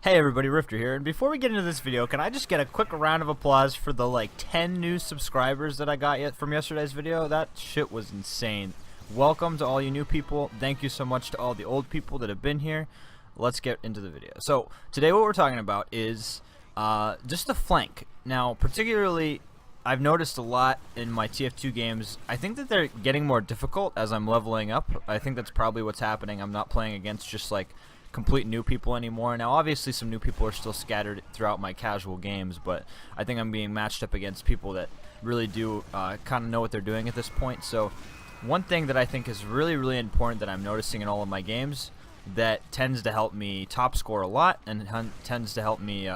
Hey everybody, Rifter here, and before we get into this video, can I just get a quick round of applause for the 10 new subscribers that I got from yesterday's video? That shit was insane. Welcome to all you new people. Thank you so much to all the old people that have been here. Let's get into the video. So, today what we're talking about is just the flank. Now, particularly, I've noticed a lot in my TF2 games, I think that they're getting more difficult as I'm leveling up. I think that's probably what's happening. I'm not playing against just complete new people anymore. Now obviously some new people are still scattered throughout my casual games, but I think I'm being matched up against people that really do kind of know what they're doing at this point. So one thing that I think is really important that I'm noticing in all of my games that tends to help me top score a lot and tends to help me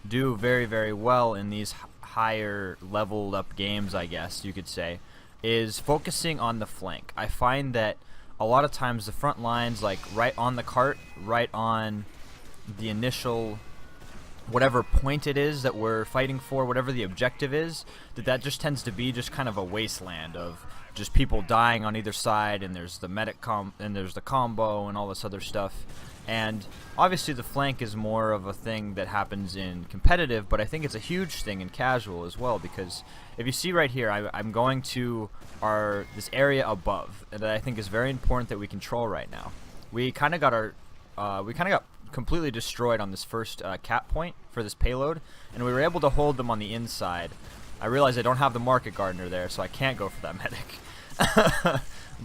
do very well in these higher leveled up games, I guess you could say, is focusing on the flank. I find that a lot of times the front lines, like right on the cart, right on the initial whatever point it is that we're fighting for, whatever the objective is, that just tends to be just kind of a wasteland of just people dying on either side, and there's the and there's the combo and all this other stuff. And obviously the flank is more of a thing that happens in competitive, but I think it's a huge thing in casual as well, because if you see right here, I'm going to this area above that I think is very important that we control right now. We kind of got completely destroyed on this first cap point for this payload, and we were able to hold them on the inside. I realize I don't have the market gardener there, so I can't go for that medic.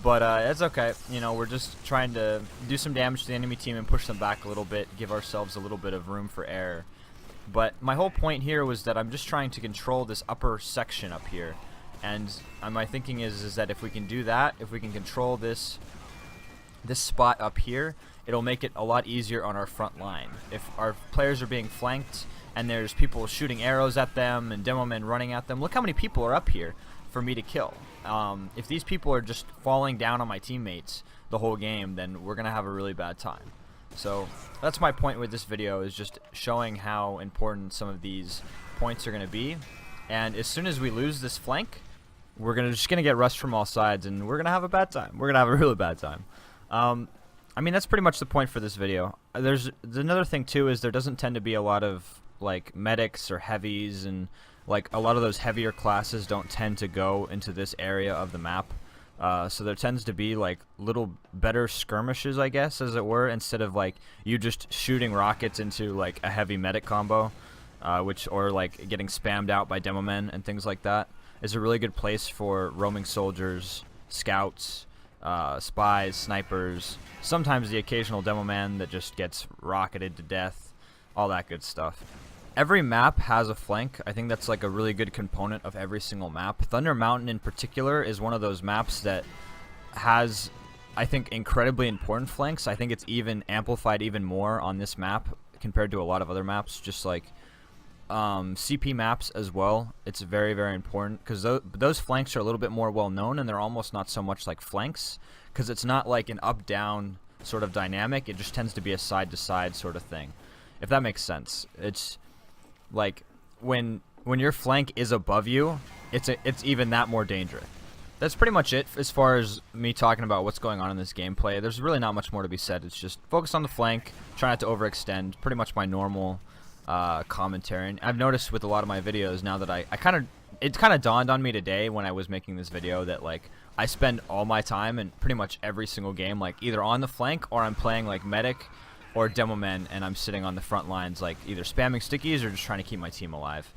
But it's okay. You know, we're just trying to do some damage to the enemy team and push them back a little bit, give ourselves a little bit of room for error. But my whole point here was that I'm just trying to control this upper section up here. And my thinking is that if we can do that, if we can control this spot up here, it'll make it a lot easier on our front line. If our players are being flanked and there's people shooting arrows at them and demo men running at them, look how many people are up here for me to kill. If these people are just falling down on my teammates the whole game, then we're gonna have a really bad time. So that's my point with this video, is just showing how important some of these points are gonna be. And as soon as we lose this flank, we're just gonna get rushed from all sides, and we're gonna have a bad time. We're gonna have a really bad time. I mean, that's pretty much the point for this video. There's another thing too, is there doesn't tend to be a lot of medics or heavies, and a lot of those heavier classes don't tend to go into this area of the map. So there tends to be little better skirmishes, I guess, as it were, instead of you just shooting rockets into a heavy medic combo, or getting spammed out by demo men and things like that. Is a really good place for roaming soldiers, scouts, spies, snipers, sometimes the occasional demo man that just gets rocketed to death, all that good stuff. Every map has a flank. I think that's a really good component of every single map. Thunder Mountain in particular is one of those maps that has, I think, incredibly important flanks. I think it's even amplified even more on this map compared to a lot of other maps, just CP maps as well. It's very important because those flanks are a little bit more well known, and they're almost not so much like flanks, because it's not like an up-down sort of dynamic. It just tends to be a side-to-side sort of thing, if that makes sense. It's when your flank is above you, it's even that more dangerous. That's pretty much it as far as me talking about what's going on in this gameplay. There's really not much more to be said. It's just focus on the flank, try not to overextend. Pretty much my normal commentary. And I've noticed with a lot of my videos now that it kind of dawned on me today when I was making this video that I spend all my time in pretty much every single game either on the flank, or I'm playing medic or demo men, and I'm sitting on the front lines either spamming stickies or just trying to keep my team alive.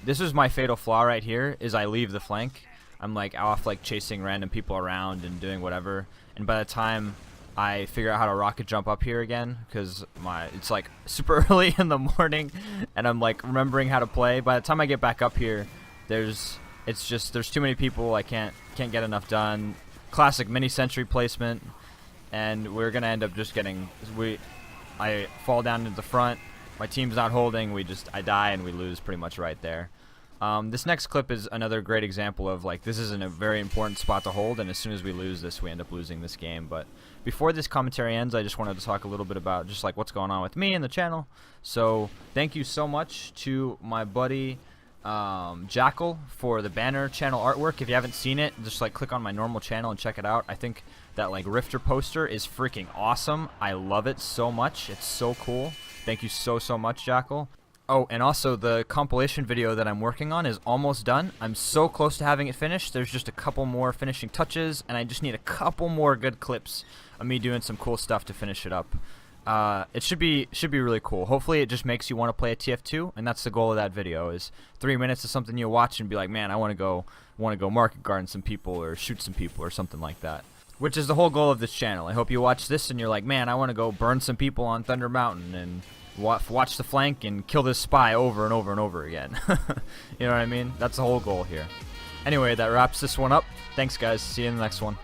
This is my fatal flaw right here, is I leave the flank. I'm off chasing random people around and doing whatever, and by the time I figure out how to rocket jump up here again, because it's super early in the morning and I'm remembering how to play, by the time I get back up here, there's too many people. I can't get enough done. Classic mini sentry placement, and we're gonna end up just getting I fall down into the front, my team's not holding, I die, and we lose pretty much right there. This next clip is another great example of this isn't a very important spot to hold, and as soon as we lose this, we end up losing this game. But before this commentary ends, I just wanted to talk a little bit about just what's going on with me and the channel. So thank you so much to my buddy Jackal for the banner channel artwork. If you haven't seen it, just click on my normal channel and check it out. I think that Rifter poster is freaking awesome. I love it so much. It's so cool. Thank you so much, Jackal. Oh, and also the compilation video that I'm working on is almost done. I'm so close to having it finished. There's just a couple more finishing touches, and I just need a couple more good clips of me doing some cool stuff to finish it up. It should be really cool. Hopefully it just makes you want to play a TF2, and that's the goal of that video, is 3 minutes of something you'll watch and be like, man, I want to go market garden some people or shoot some people or something like that. Which is the whole goal of this channel. I hope you watch this and you're like, man, I want to go burn some people on Thunder Mountain and watch the flank and kill this spy over and over and over again. You know what I mean? That's the whole goal here. Anyway, that wraps this one up. Thanks, guys. See you in the next one.